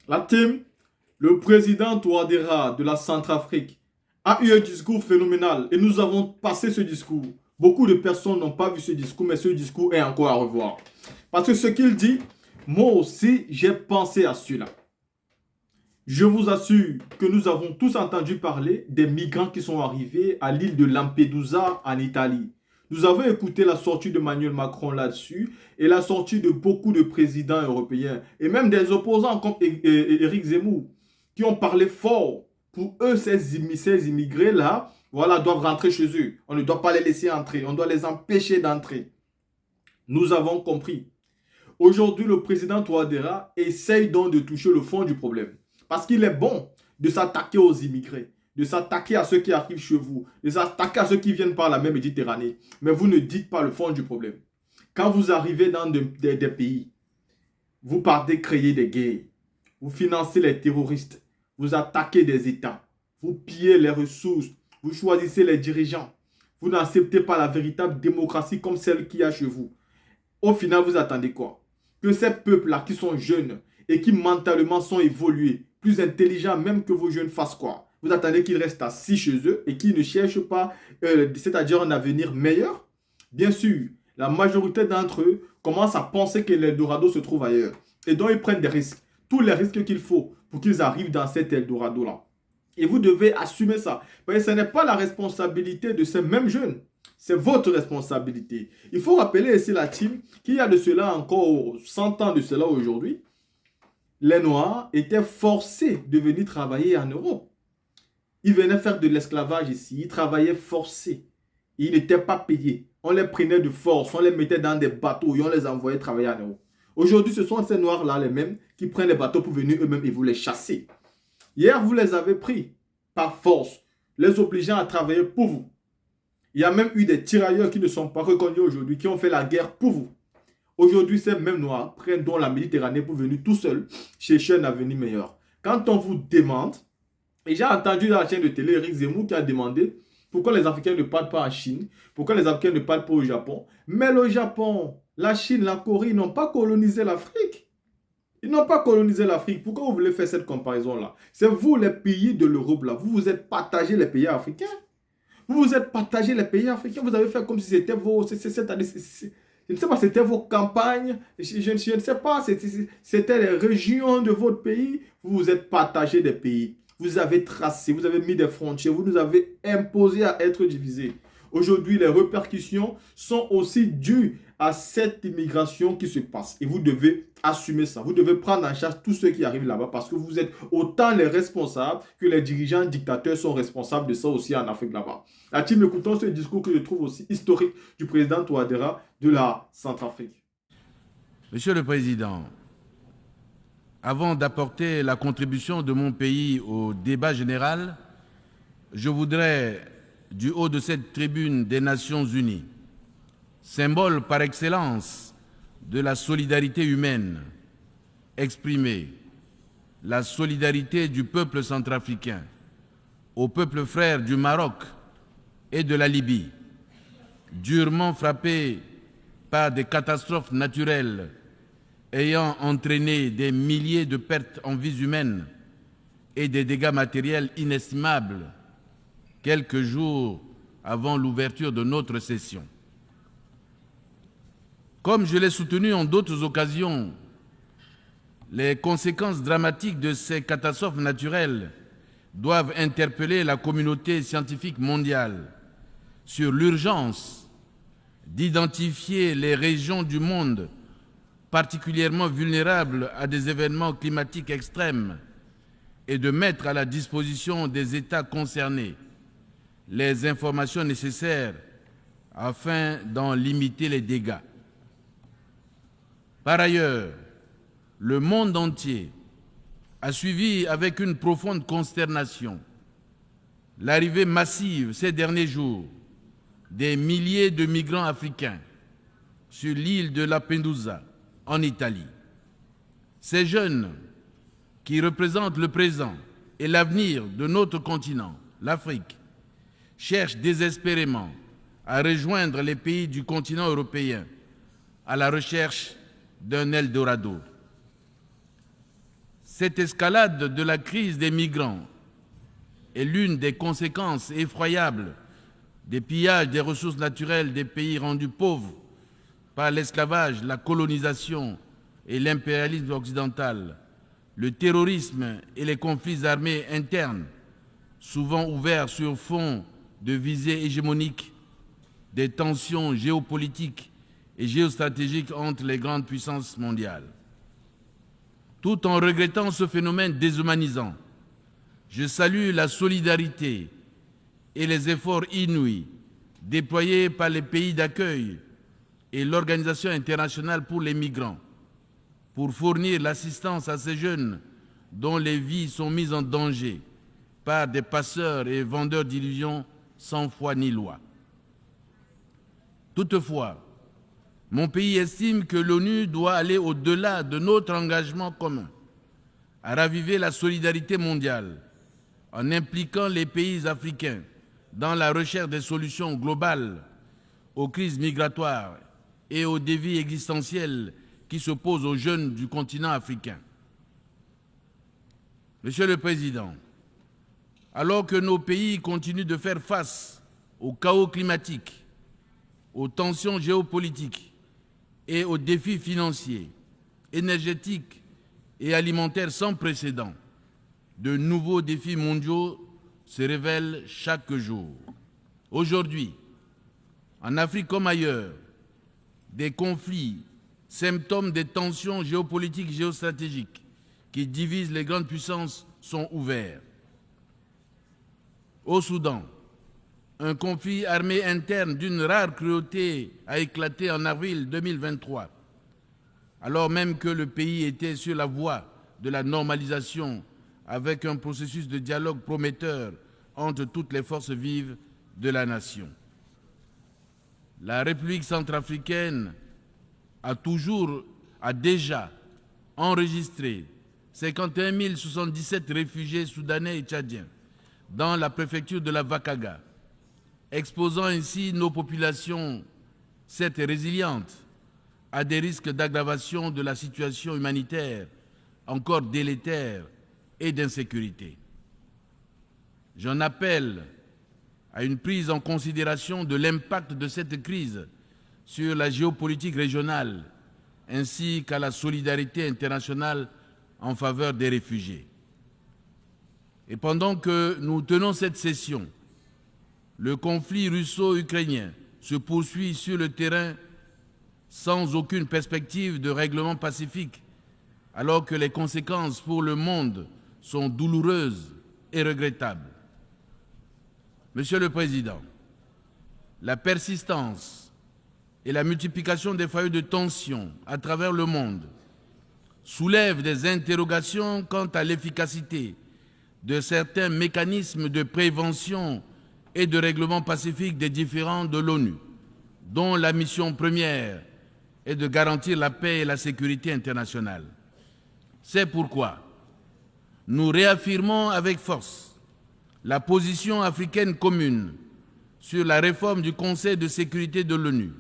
La team, le président Touadéra de la Centrafrique a eu un discours phénoménal et nous avons passé ce discours. Beaucoup de personnes n'ont pas vu ce discours, mais ce discours est encore à revoir. Parce que ce qu'il dit, moi aussi, j'ai pensé à cela. Je vous assure que nous avons tous entendu parler des migrants qui sont arrivés à l'île de Lampedusa en Italie. Nous avons écouté la sortie de Emmanuel Macron là-dessus et la sortie de beaucoup de présidents européens et même des opposants comme Éric Zemmour qui ont parlé fort. Pour eux, ces immigrés-là, voilà, doivent rentrer chez eux. On ne doit pas les laisser entrer, on doit les empêcher d'entrer. Nous avons compris. Aujourd'hui, le président Touadéra essaye donc de toucher le fond du problème. Parce qu'il est bon de s'attaquer aux immigrés, de s'attaquer à ceux qui arrivent chez vous, de s'attaquer à ceux qui viennent par la mer Méditerranée. Mais vous ne dites pas le fond du problème. Quand vous arrivez dans des pays, vous partez créer des guerres, vous financez les terroristes, vous attaquez des États, vous pillez les ressources, vous choisissez les dirigeants, vous n'acceptez pas la véritable démocratie comme celle qu'il y a chez vous. Au final, vous attendez quoi? Que ces peuples-là qui sont jeunes et qui mentalement sont évolués, plus intelligents même que vos jeunes fassent quoi? Vous attendez qu'ils restent assis chez eux et qu'ils ne cherchent pas, c'est-à-dire un avenir meilleur? Bien sûr, la majorité d'entre eux commencent à penser que l'Eldorado se trouve ailleurs. Et donc, ils prennent des risques. Tous les risques qu'il faut pour qu'ils arrivent dans cet Eldorado-là. Et vous devez assumer ça. Parce que ce n'est pas la responsabilité de ces mêmes jeunes. C'est votre responsabilité. Il faut rappeler ici la team qu'il y a de cela encore 100 ans de cela aujourd'hui. Les Noirs étaient forcés de venir travailler en Europe. Ils venaient faire de l'esclavage ici. Ils travaillaient forcés. Ils n'étaient pas payés. On les prenait de force. On les mettait dans des bateaux et on les envoyait travailler en Europe. Aujourd'hui, ce sont ces Noirs-là les mêmes qui prennent les bateaux pour venir eux-mêmes et vous les chasser. Hier, vous les avez pris par force, les obligeant à travailler pour vous. Il y a même eu des tirailleurs qui ne sont pas reconnus aujourd'hui, qui ont fait la guerre pour vous. Aujourd'hui, ces mêmes Noirs prennent donc la Méditerranée pour venir tout seuls chercher un avenir meilleur. Quand on vous demande, et j'ai entendu dans la chaîne de télé Eric Zemmour qui a demandé pourquoi les Africains ne parlent pas en Chine, pourquoi les Africains ne parlent pas au Japon. Mais le Japon, la Chine, la Corée n'ont pas colonisé l'Afrique. Ils n'ont pas colonisé l'Afrique. Pourquoi vous voulez faire cette comparaison-là? C'est vous, les pays de l'Europe, là. Vous vous êtes partagé les pays africains. Vous vous êtes partagé les pays africains. Vous avez fait comme si c'était vos... je ne sais pas, c'était vos campagnes. Je ne sais pas, c'était les régions de votre pays. Vous vous êtes partagé des pays. Vous avez tracé, vous avez mis des frontières. Vous nous avez imposé à être divisés. Aujourd'hui, les répercussions sont aussi dues à cette immigration qui se passe. Et vous devez assumer ça. Vous devez prendre en charge tous ceux qui arrivent là-bas parce que vous êtes autant les responsables que les dirigeants dictateurs sont responsables de ça aussi en Afrique là-bas. La team, écoutons ce discours que je trouve aussi historique du président Touadéra de la Centrafrique. Monsieur le Président, avant d'apporter la contribution de mon pays au débat général, je voudrais, du haut de cette tribune des Nations Unies, symbole par excellence de la solidarité humaine, exprimer la solidarité du peuple centrafricain au peuple frère du Maroc et de la Libye, durement frappé par des catastrophes naturelles ayant entraîné des milliers de pertes en vies humaines et des dégâts matériels inestimables quelques jours avant l'ouverture de notre session. Comme je l'ai soutenu en d'autres occasions, les conséquences dramatiques de ces catastrophes naturelles doivent interpeller la communauté scientifique mondiale sur l'urgence d'identifier les régions du monde particulièrement vulnérables à des événements climatiques extrêmes et de mettre à la disposition des États concernés les informations nécessaires afin d'en limiter les dégâts. Par ailleurs, le monde entier a suivi avec une profonde consternation l'arrivée massive ces derniers jours des milliers de migrants africains sur l'île de Lampedusa, en Italie. Ces jeunes qui représentent le présent et l'avenir de notre continent, l'Afrique, cherchent désespérément à rejoindre les pays du continent européen à la recherche d'un Eldorado. Cette escalade de la crise des migrants est l'une des conséquences effroyables des pillages des ressources naturelles des pays rendus pauvres par l'esclavage, la colonisation et l'impérialisme occidental, le terrorisme et les conflits armés internes, souvent ouverts sur fond de visées hégémoniques, des tensions géopolitiques et géostratégiques entre les grandes puissances mondiales. Tout en regrettant ce phénomène déshumanisant, je salue la solidarité et les efforts inouïs déployés par les pays d'accueil et l'Organisation internationale pour les migrants pour fournir l'assistance à ces jeunes dont les vies sont mises en danger par des passeurs et vendeurs d'illusions sans foi ni loi. Toutefois, mon pays estime que l'ONU doit aller au-delà de notre engagement commun à raviver la solidarité mondiale en impliquant les pays africains dans la recherche des solutions globales aux crises migratoires et aux défis existentiels qui se posent aux jeunes du continent africain. Monsieur le Président, alors que nos pays continuent de faire face au chaos climatique, aux tensions géopolitiques et aux défis financiers, énergétiques et alimentaires sans précédent, de nouveaux défis mondiaux se révèlent chaque jour. Aujourd'hui, en Afrique comme ailleurs, des conflits, symptômes des tensions géopolitiques et géostratégiques qui divisent les grandes puissances sont ouverts. Au Soudan, un conflit armé interne d'une rare cruauté a éclaté en avril 2023, alors même que le pays était sur la voie de la normalisation avec un processus de dialogue prometteur entre toutes les forces vives de la nation. La République centrafricaine a déjà enregistré 51 077 réfugiés soudanais et tchadiens dans la préfecture de la Vakaga, exposant ainsi nos populations, certes résilientes, à des risques d'aggravation de la situation humanitaire encore délétère et d'insécurité. J'en appelle à une prise en considération de l'impact de cette crise sur la géopolitique régionale ainsi qu'à la solidarité internationale en faveur des réfugiés. Et pendant que nous tenons cette session, le conflit russo-ukrainien se poursuit sur le terrain sans aucune perspective de règlement pacifique, alors que les conséquences pour le monde sont douloureuses et regrettables. Monsieur le Président, la persistance et la multiplication des foyers de tension à travers le monde soulèvent des interrogations quant à l'efficacité de certains mécanismes de prévention et de règlement pacifique des différends de l'ONU, dont la mission première est de garantir la paix et la sécurité internationale. C'est pourquoi nous réaffirmons avec force la position africaine commune sur la réforme du Conseil de sécurité de l'ONU,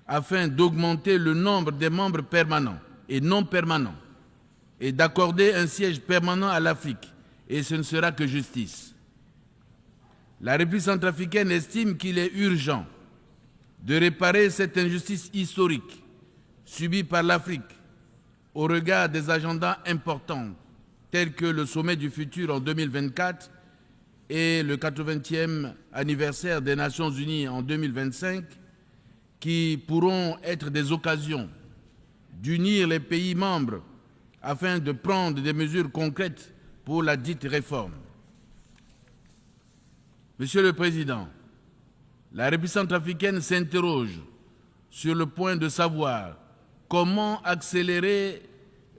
afin d'augmenter le nombre des membres permanents et non permanents et d'accorder un siège permanent à l'Afrique, et ce ne sera que justice. La République centrafricaine estime qu'il est urgent de réparer cette injustice historique subie par l'Afrique au regard des agendas importants tels que le sommet du futur en 2024 et le 80e anniversaire des Nations Unies en 2025, qui pourront être des occasions d'unir les pays membres afin de prendre des mesures concrètes pour la dite réforme. Monsieur le Président, la République centrafricaine s'interroge sur le point de savoir comment accélérer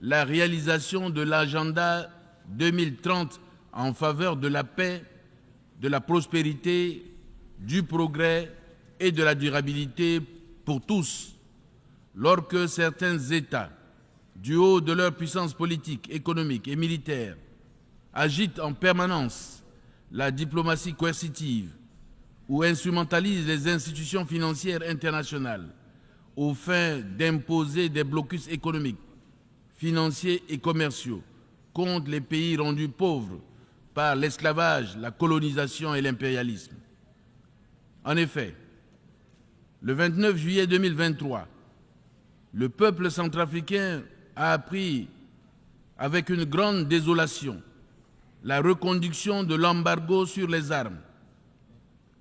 la réalisation de l'agenda 2030 en faveur de la paix, de la prospérité, du progrès et de la durabilité pour tous, lorsque certains États, du haut de leur puissance politique, économique et militaire, agitent en permanence la diplomatie coercitive ou instrumentalisent les institutions financières internationales aux fins d'imposer des blocus économiques, financiers et commerciaux contre les pays rendus pauvres par l'esclavage, la colonisation et l'impérialisme. En effet, le 29 juillet 2023, le peuple centrafricain a appris avec une grande désolation la reconduction de l'embargo sur les armes,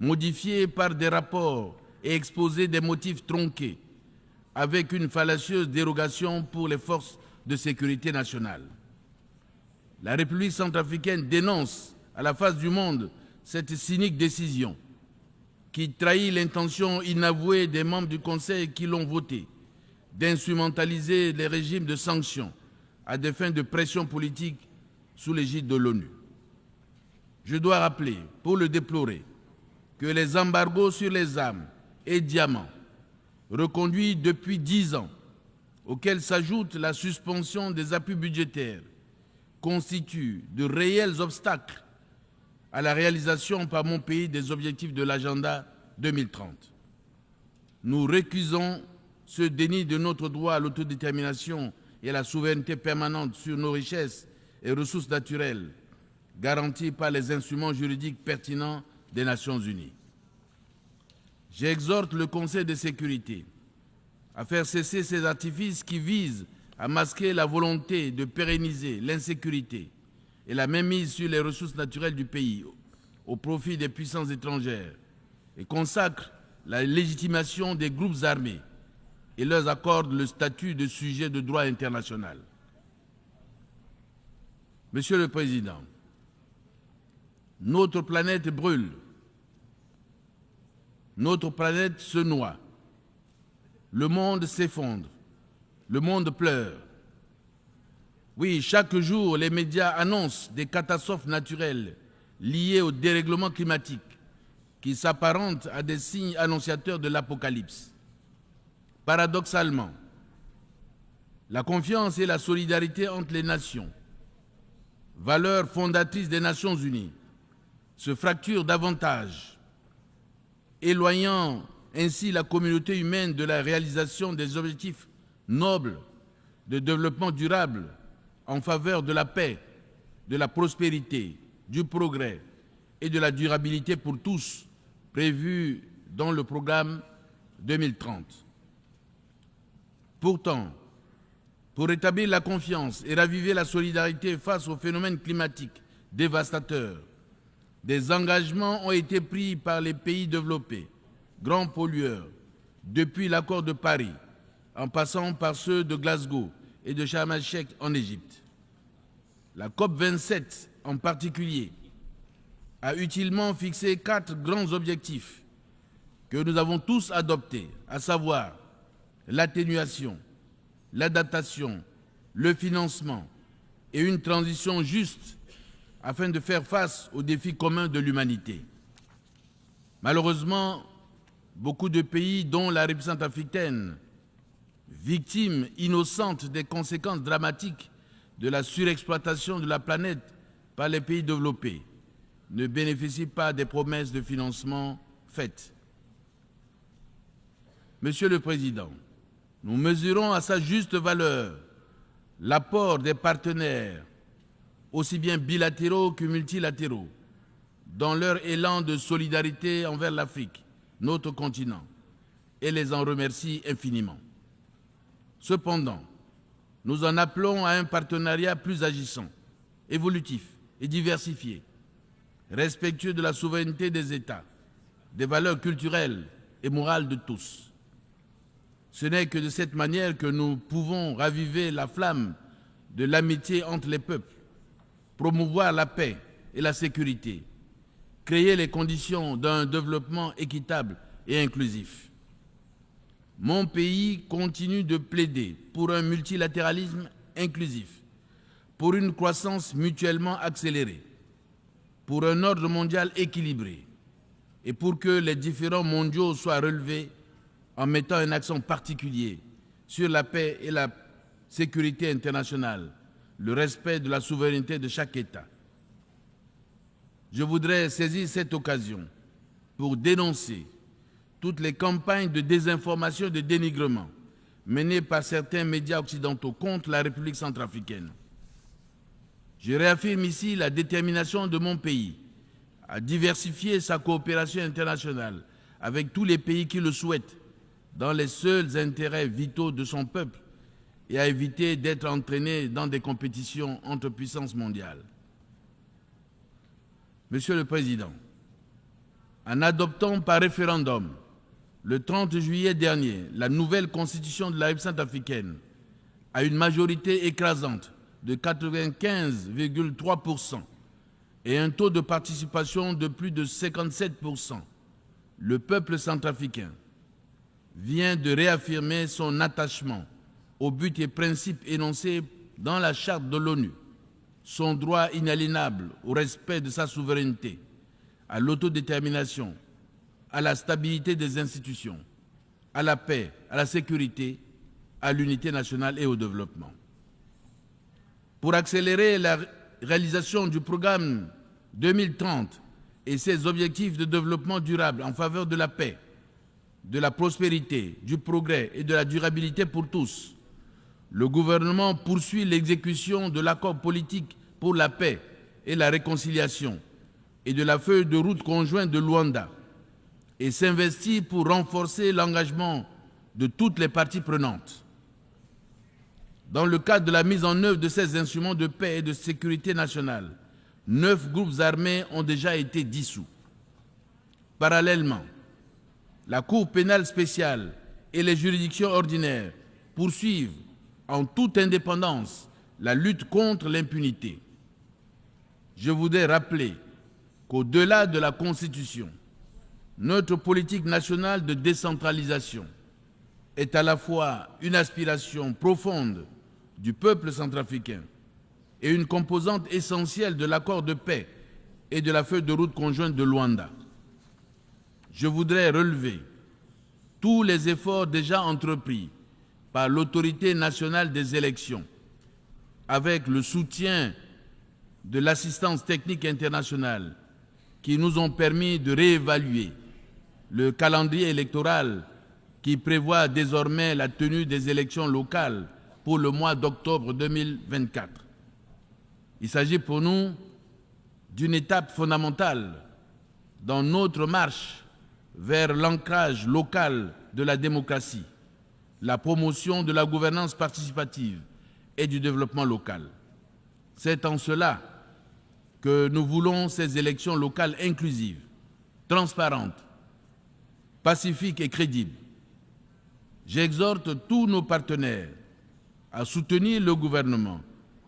modifié par des rapports et exposé des motifs tronqués, avec une fallacieuse dérogation pour les forces de sécurité nationale. La République centrafricaine dénonce à la face du monde cette cynique décision qui trahit l'intention inavouée des membres du Conseil qui l'ont votée d'instrumentaliser les régimes de sanctions à des fins de pression politique sous l'égide de l'ONU. Je dois rappeler, pour le déplorer, que les embargos sur les armes et diamants, reconduits depuis 10 ans, auxquels s'ajoute la suspension des appuis budgétaires, constituent de réels obstacles à la réalisation par mon pays des objectifs de l'agenda 2030. Nous récusons ce déni de notre droit à l'autodétermination et à la souveraineté permanente sur nos richesses et ressources naturelles, garanties par les instruments juridiques pertinents des Nations Unies. J'exhorte le Conseil de sécurité à faire cesser ces artifices qui visent à masquer la volonté de pérenniser l'insécurité et la mainmise sur les ressources naturelles du pays au profit des puissances étrangères et consacrent la légitimation des groupes armés et leur accordent le statut de sujet de droit international. Monsieur le Président, notre planète brûle, notre planète se noie, le monde s'effondre, le monde pleure. Oui, chaque jour, les médias annoncent des catastrophes naturelles liées au dérèglement climatique qui s'apparentent à des signes annonciateurs de l'apocalypse. Paradoxalement, la confiance et la solidarité entre les nations, valeurs fondatrices des Nations Unies, se fracturent davantage, éloignant ainsi la communauté humaine de la réalisation des objectifs nobles de développement durable en faveur de la paix, de la prospérité, du progrès et de la durabilité pour tous, prévus dans le programme 2030. Pourtant, pour rétablir la confiance et raviver la solidarité face aux phénomènes climatiques dévastateurs, des engagements ont été pris par les pays développés, grands pollueurs, depuis l'accord de Paris, en passant par ceux de Glasgow et de Sharm el-Sheikh en Égypte. La COP27 en particulier a utilement fixé 4 grands objectifs que nous avons tous adoptés, à savoir l'atténuation, l'adaptation, le financement et une transition juste afin de faire face aux défis communs de l'humanité. Malheureusement, beaucoup de pays, dont la République centrafricaine, victimes innocentes des conséquences dramatiques de la surexploitation de la planète par les pays développés, ne bénéficient pas des promesses de financement faites. Monsieur le Président, nous mesurons à sa juste valeur l'apport des partenaires, aussi bien bilatéraux que multilatéraux, dans leur élan de solidarité envers l'Afrique, notre continent, et les en remercie infiniment. Cependant, nous en appelons à un partenariat plus agissant, évolutif et diversifié, respectueux de la souveraineté des États, des valeurs culturelles et morales de tous. Ce n'est que de cette manière que nous pouvons raviver la flamme de l'amitié entre les peuples, promouvoir la paix et la sécurité, créer les conditions d'un développement équitable et inclusif. Mon pays continue de plaider pour un multilatéralisme inclusif, pour une croissance mutuellement accélérée, pour un ordre mondial équilibré et pour que les différends mondiaux soient relevés en mettant un accent particulier sur la paix et la sécurité internationale, le respect de la souveraineté de chaque État. Je voudrais saisir cette occasion pour dénoncer toutes les campagnes de désinformation et de dénigrement menées par certains médias occidentaux contre la République centrafricaine. Je réaffirme ici la détermination de mon pays à diversifier sa coopération internationale avec tous les pays qui le souhaitent, dans les seuls intérêts vitaux de son peuple, et à éviter d'être entraîné dans des compétitions entre puissances mondiales. Monsieur le Président, en adoptant par référendum le 30 juillet dernier la nouvelle constitution de la République centrafricaine à une majorité écrasante de 95,3% et un taux de participation de plus de 57%, le peuple centrafricain vient de réaffirmer son attachement aux buts et principes énoncés dans la Charte de l'ONU, son droit inaliénable au respect de sa souveraineté, à l'autodétermination, à la stabilité des institutions, à la paix, à la sécurité, à l'unité nationale et au développement. Pour accélérer la réalisation du programme 2030 et ses objectifs de développement durable en faveur de la paix, de la prospérité, du progrès et de la durabilité pour tous, le gouvernement poursuit l'exécution de l'accord politique pour la paix et la réconciliation et de la feuille de route conjointe de Luanda et s'investit pour renforcer l'engagement de toutes les parties prenantes. Dans le cadre de la mise en œuvre de ces instruments de paix et de sécurité nationale, 9 groupes armés ont déjà été dissous. Parallèlement, la Cour pénale spéciale et les juridictions ordinaires poursuivent en toute indépendance la lutte contre l'impunité. Je voudrais rappeler qu'au-delà de la Constitution, notre politique nationale de décentralisation est à la fois une aspiration profonde du peuple centrafricain et une composante essentielle de l'accord de paix et de la feuille de route conjointe de Luanda. Je voudrais relever tous les efforts déjà entrepris par l'autorité nationale des élections, avec le soutien de l'assistance technique internationale, qui nous ont permis de réévaluer le calendrier électoral qui prévoit désormais la tenue des élections locales pour le mois d'octobre 2024. Il s'agit pour nous d'une étape fondamentale dans notre marche vers l'ancrage local de la démocratie, la promotion de la gouvernance participative et du développement local. C'est en cela que nous voulons ces élections locales inclusives, transparentes, pacifiques et crédibles. J'exhorte tous nos partenaires à soutenir le gouvernement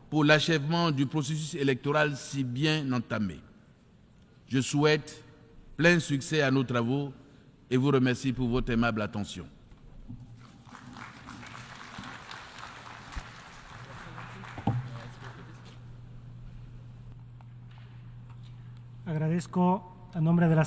pour l'achèvement du processus électoral si bien entamé. Je souhaite plein succès à nos travaux et vous remercie pour votre aimable attention. Agradezco a nombre de la